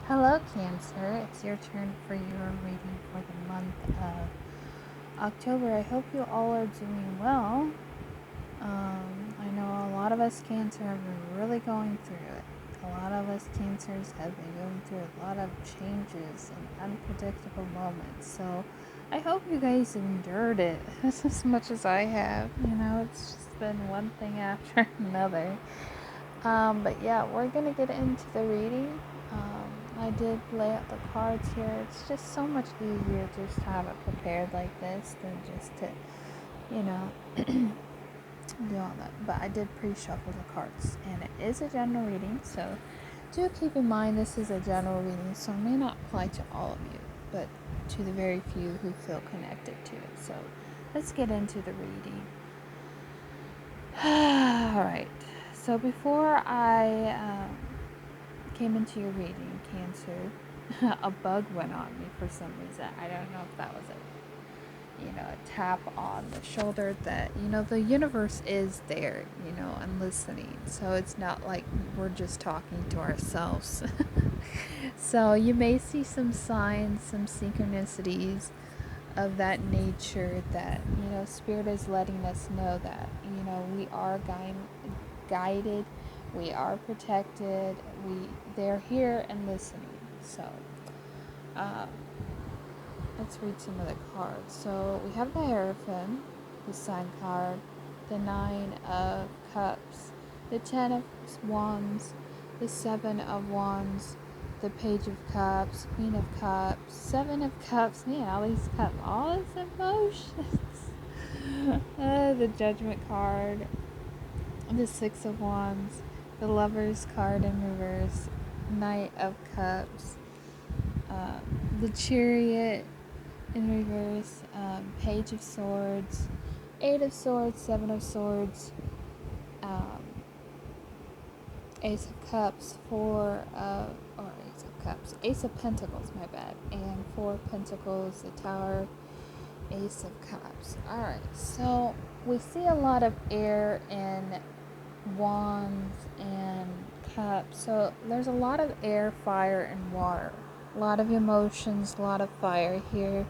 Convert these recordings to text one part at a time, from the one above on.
Hello, Cancer. It's your turn for your reading for the month of October. I hope you all are doing well. I know a lot of us Cancer have been really going through it. A lot of us Cancers have been going through a lot of changes and unpredictable moments. So I hope you guys endured it as much as I have. It's just been one thing after another. But yeah, we're gonna get into the reading. I did lay out the cards here. It's just so much easier just to have it prepared like this than just to, you know, do all that. But I did pre-shuffle the cards, and it is a general reading, so do keep in mind this is a general reading, so it may not apply to all of you, but to the very few who feel connected to it. So let's get into the reading. All right. So before I came into your reading, Cancer, a bug went on me for some reason. I don't know if that was a tap on the shoulder that, the universe is there, and listening. So it's not like we're just talking to ourselves. So you may see some signs, some synchronicities of that nature that, Spirit is letting us know that, we are guided, we are protected, they're here and listening. So um, let's read some of the cards. So we have the Hierophant, the Sign card, the Nine of Cups, the Ten of Wands, the Seven of Wands, the Page of Cups, Queen of Cups, Seven of Cups. Man, all these cups, all these emotions. The Judgment card, the Six of Wands, the Lovers card in reverse, Knight of Cups, the Chariot in reverse, Page of Swords, Eight of Swords, Seven of Swords, um, Ace of Cups, Ace of Pentacles, my bad, and Four of Pentacles, the Tower, Ace of Cups. Alright, so we see a lot of air in Wands and Cups, so there's a lot of air, fire, and water. A lot of emotions, a lot of fire here,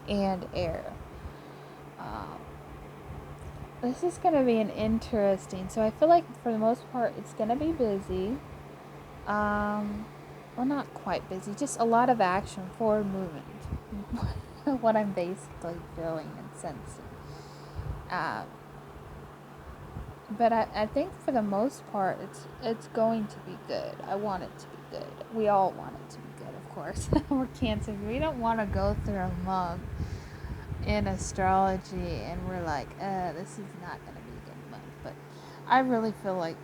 and air. This is going to be an interesting. So I feel like for the most part, it's going to be busy. Well, not quite busy, just a lot of action, forward movement. What I'm basically feeling and sensing. Um, but I think for the most part, it's going to be good. I want it to be good. We all want it to be good, of course. We're Cancer. We don't want to go through a month in astrology and we're like, this is not going to be a good month. But I really feel like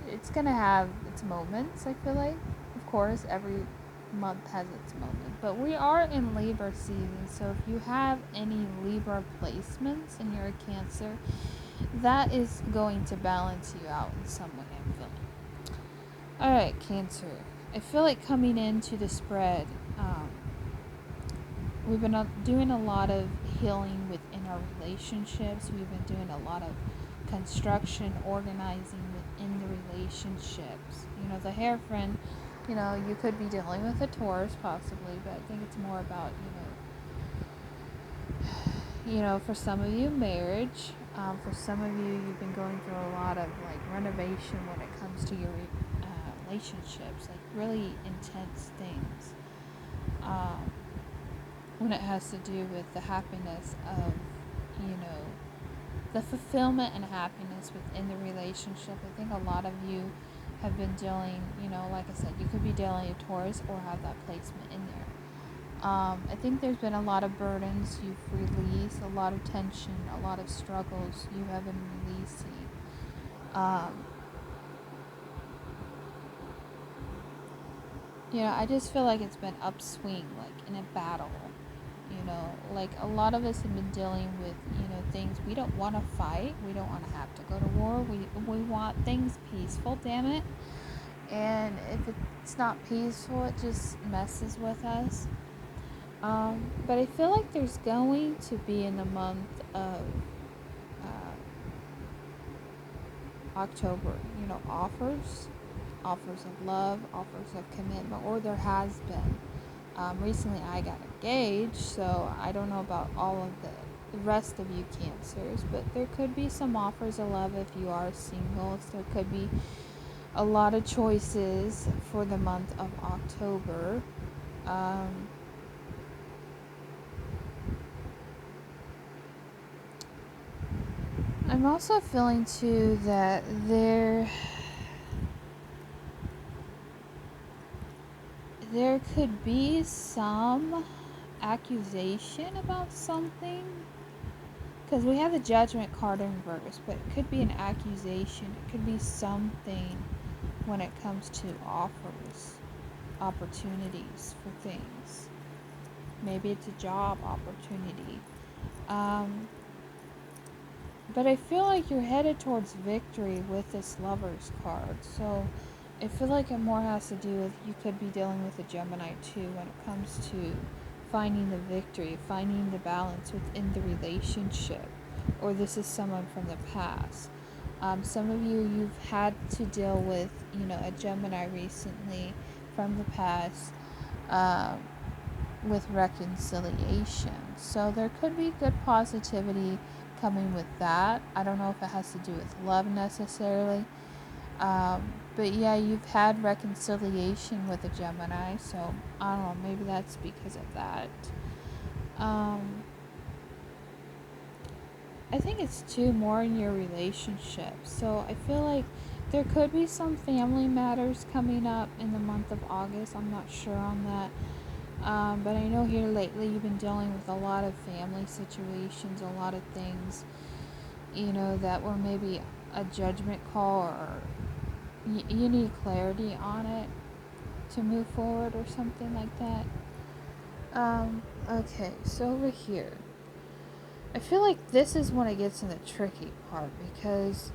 it's going to have its moments. I feel like, of course, every month has its moment, but we are in Libra season, so if you have any Libra placements and you're a Cancer, that is going to balance you out in some way, I'm feeling. Alright, Cancer, I feel like coming into the spread, we've been doing a lot of healing within our relationships. We've been doing a lot of construction, organizing within the relationships. The Hierophant, you could be dealing with a Taurus possibly, but I think it's more about, for some of you, marriage. For some of you, you've been going through a lot of like renovation when it comes to your relationships, like really intense things. When it has to do with the happiness of, the fulfillment and happiness within the relationship. I think a lot of you have been dealing, like I said, you could be dealing with Taurus or have that placement in there. I think there's been a lot of burdens you've released, a lot of tension, a lot of struggles you have been releasing. I just feel like it's been upswing, like in a battle. Like a lot of us have been dealing with, things we don't want to fight. We don't want to have to go to war. We want things peaceful, damn it. And if it's not peaceful, it just messes with us. But I feel like there's going to be in the month of October, offers. offers of love, offers of commitment, or there has been. Recently, I got engaged, so I don't know about all of the rest of you Cancers, but there could be some offers of love if you are single. So there could be a lot of choices for the month of October. Um, I'm also feeling too that there could be some accusation about something, because we have the Judgment card in reverse, but it could be an accusation. It could be something when it comes to offers, opportunities for things. Maybe it's a job opportunity. Um, but I feel like you're headed towards victory with this Lovers card. So I feel like it more has to do with, you could be dealing with a Gemini too when it comes to finding the victory, finding the balance within the relationship. Or this is someone from the past. Some of you, you've had to deal with, a Gemini recently from the past, um, with reconciliation. So there could be good positivity coming with that. I don't know if it has to do with love necessarily. But yeah, you've had reconciliation with a Gemini, so I don't know, maybe that's because of that. Um, I think it's too more in your relationship. So I feel like there could be some family matters coming up in the month of August. I'm not sure on that. But I know here lately you've been dealing with a lot of family situations, a lot of things, that were maybe a judgment call, or you need clarity on it to move forward or something like that. Okay, so over here, I feel like this is when it gets in the tricky part, because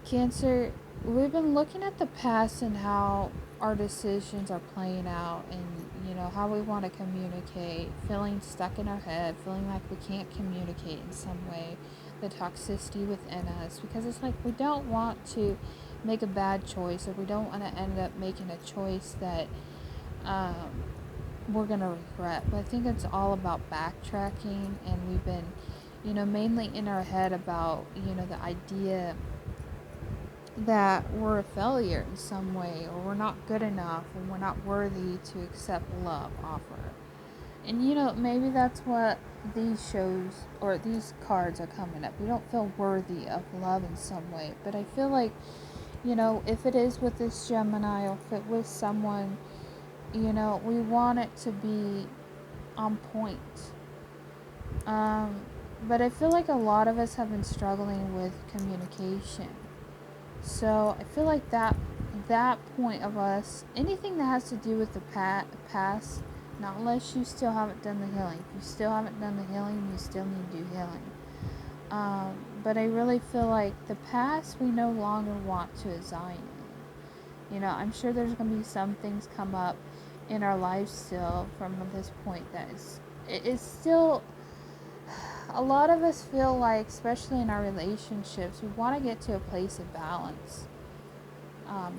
Cancer, we've been looking at the past and how our decisions are playing out, and how we want to communicate, feeling stuck in our head, feeling like we can't communicate in some way, the toxicity within us, because it's like we don't want to make a bad choice, or we don't want to end up making a choice that we're going to regret. But I think it's all about backtracking, and we've been mainly in our head about the idea that we're a failure in some way, or we're not good enough, and we're not worthy to accept love offer. And maybe that's what these shows or these cards are coming up. We don't feel worthy of love in some way. But I feel like, if it is with this Gemini, or if it was someone, we want it to be on point. But I feel like a lot of us have been struggling with communication. So I feel like that point of us, anything that has to do with the past, not unless you still haven't done the healing. If you still haven't done the healing, you still need to do healing. But I really feel like the past we no longer want to assign in. I'm sure there's going to be some things come up in our lives still from this point that is still, a lot of us feel like, especially in our relationships, we want to get to a place of balance.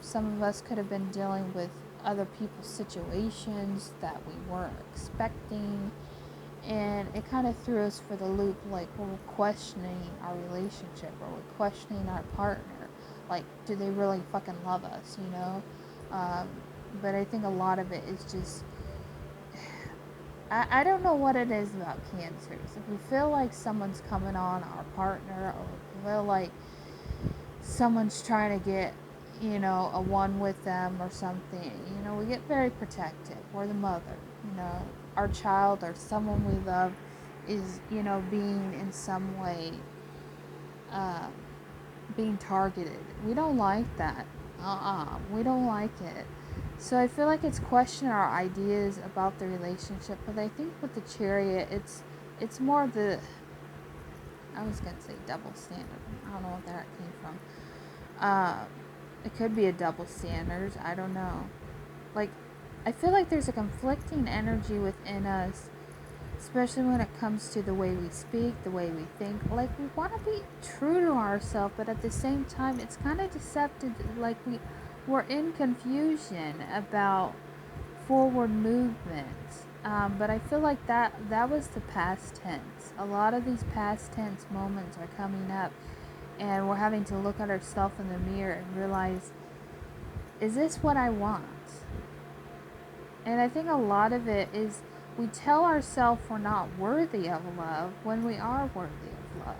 Some of us could have been dealing with other people's situations that we weren't expecting, and it kind of threw us for the loop, like we're questioning our relationship, or we're questioning our partner, like, do they really fucking love us, but I think a lot of it is just, I don't know what it is about Cancers. If we feel like someone's coming on our partner, or we feel like someone's trying to get, a one with them or something, we get very protective. We're the mother, our child or someone we love is, being in some way, being targeted. We don't like that. We don't like it. So I feel like it's questioning our ideas about the relationship. But I think with the Chariot, it's more the, I was gonna say double standard. I don't know where that came from. It could be a double standard. I don't know. Like, I feel like there's a conflicting energy within us, especially when it comes to the way we speak, the way we think. Like, we want to be true to ourselves, but at the same time, it's kind of deceptive. Like, we're in confusion about forward movement. But I feel like that was the past tense. A lot of these past tense moments are coming up, and we're having to look at ourselves in the mirror and realize, is this what I want? And I think a lot of it is we tell ourselves we're not worthy of love when we are worthy of love.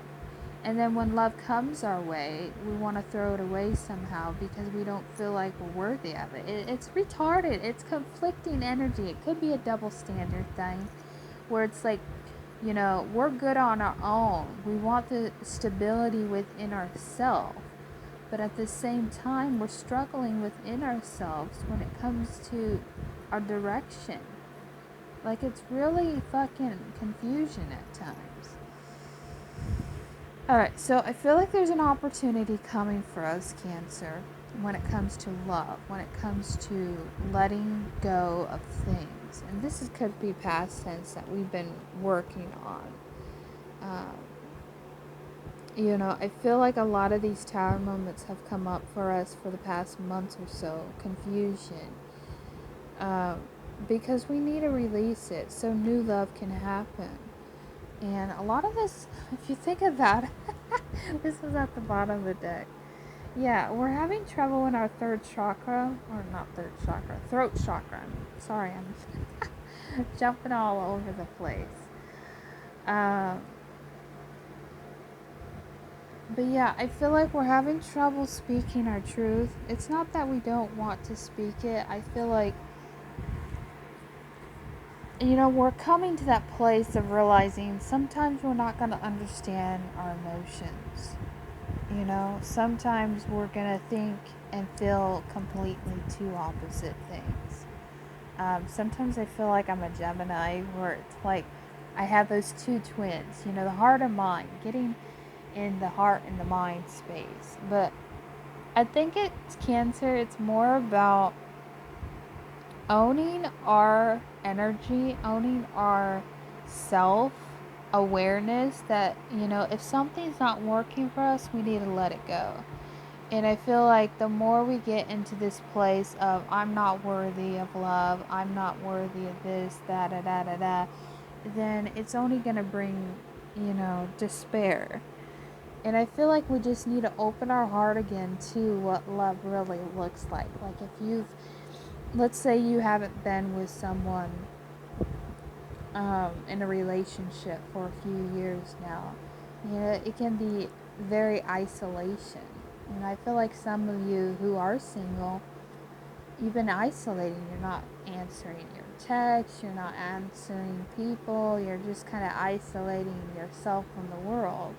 And then when love comes our way, we want to throw it away somehow because we don't feel like we're worthy of it. It's retarded. It's conflicting energy. It could be a double standard thing where it's like, we're good on our own. We want the stability within ourselves. But at the same time, we're struggling within ourselves when it comes to our direction. Like, it's really fucking confusion at times. Alright, so I feel like there's an opportunity coming for us, Cancer, when it comes to love, when it comes to letting go of things. And this could be past tense that we've been working on. I feel like a lot of these tower moments have come up for us for the past month or so. Confusion. Because we need to release it so new love can happen. And a lot of this, if you think about it, this is at the bottom of the deck. Yeah, we're having trouble in our third chakra, or not third chakra, throat chakra. Sorry, I'm jumping all over the place. But yeah, I feel like we're having trouble speaking our truth. It's not that we don't want to speak it. I feel like, we're coming to that place of realizing sometimes we're not going to understand our emotions. Sometimes we're going to think and feel completely two opposite things. Sometimes I feel like I'm a Gemini where it's like I have those two twins, the heart and mind, getting in the heart and the mind space. But I think it's Cancer, it's more about owning our energy, owning our self awareness that, if something's not working for us, we need to let it go. And I feel like the more we get into this place of I'm not worthy of love, I'm not worthy of this, then it's only going to bring, despair. And I feel like we just need to open our heart again to what love really looks like. Like let's say you haven't been with someone in a relationship for a few years now. It can be very isolation. And I feel like some of you who are single, you've been isolating. You're not answering your texts, you're not answering people, you're just kind of isolating yourself from the world.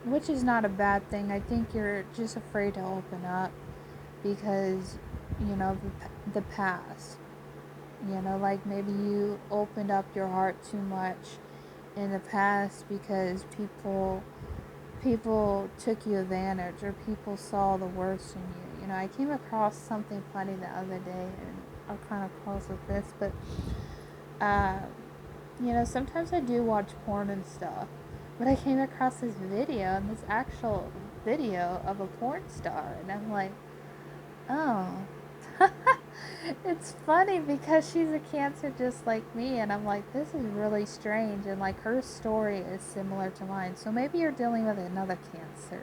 Which is not a bad thing. I think you're just afraid to open up because, the past. Like maybe you opened up your heart too much in the past because people took you advantage or people saw the worst in you. I came across something funny the other day, and I'll kind of close with this, but sometimes I do watch porn and stuff, but I came across this video, and this actual video of a porn star, and I'm like, oh. It's funny because she's a Cancer just like me, and I'm like, this is really strange, and like her story is similar to mine. So maybe you're dealing with another Cancer,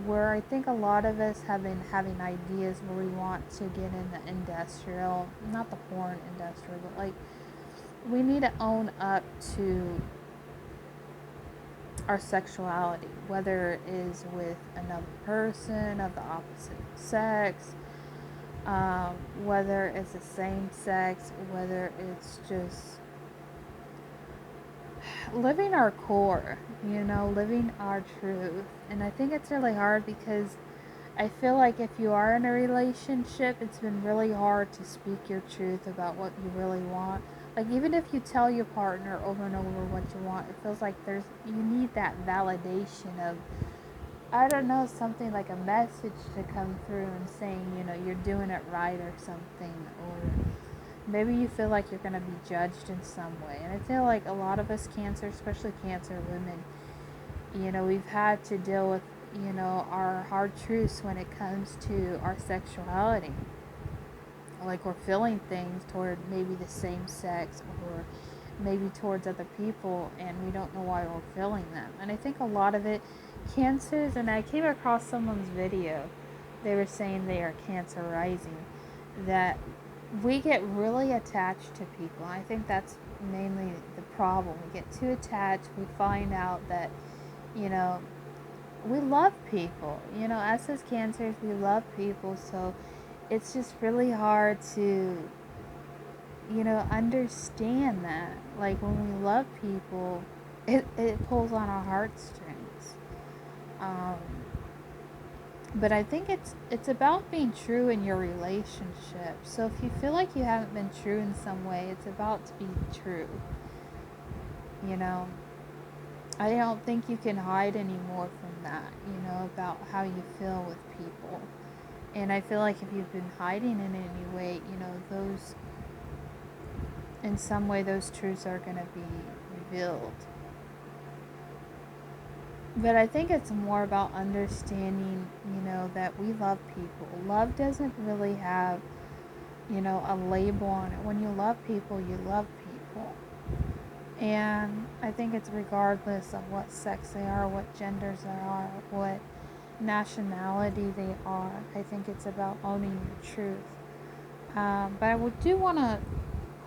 where I think a lot of us have been having ideas where we want to get in the industrial, not the porn industrial, but like we need to own up to our sexuality, whether it is with another person of the opposite sex, whether it's the same sex, whether it's just living our core, living our truth. And I think it's really hard because I feel like if you are in a relationship, it's been really hard to speak your truth about what you really want. Like, even if you tell your partner over and over what you want, it feels like you need that validation of, I don't know, something like a message to come through and saying, you're doing it right or something. Or maybe you feel like you're going to be judged in some way. And I feel like a lot of us Cancer, especially Cancer women, we've had to deal with our hard truths when it comes to our sexuality. Like we're feeling things toward maybe the same sex or maybe towards other people, and we don't know why we're feeling them. And I think a lot of it, cancers, and I came across someone's video, they were saying they are cancer rising, that we get really attached to people. I think that's mainly the problem. We get too attached. We find out that, you know, we love people. Us as cancers, we love people. So it's just really hard to, understand that. Like when we love people, it pulls on our heartstrings. Um, but I think it's about being true in your relationship. So if you feel like you haven't been true in some way, it's about to be true. You know, I don't think you can hide anymore from that. About how you feel with people. And I feel like if you've been hiding in any way, those in some way those truths are going to be revealed. But I think it's more about understanding, that we love people. Love doesn't really have, a label on it. When you love people, you love people. And I think it's regardless of what sex they are, what genders they are, what nationality they are. I think it's about owning your truth. But I do want to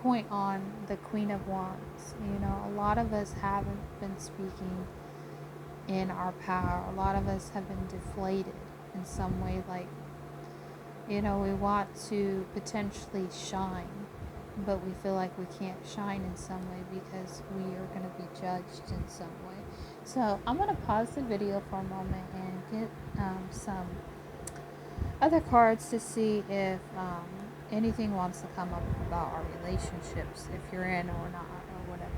point on the Queen of Wands. A lot of us haven't been speaking in our power. A lot of us have been deflated in some way. Like, we want to potentially shine, but we feel like we can't shine in some way because we are going to be judged in some way. So I'm going to pause the video for a moment and get some other cards to see if anything wants to come up about our relationships, if you're in or not, or whatever.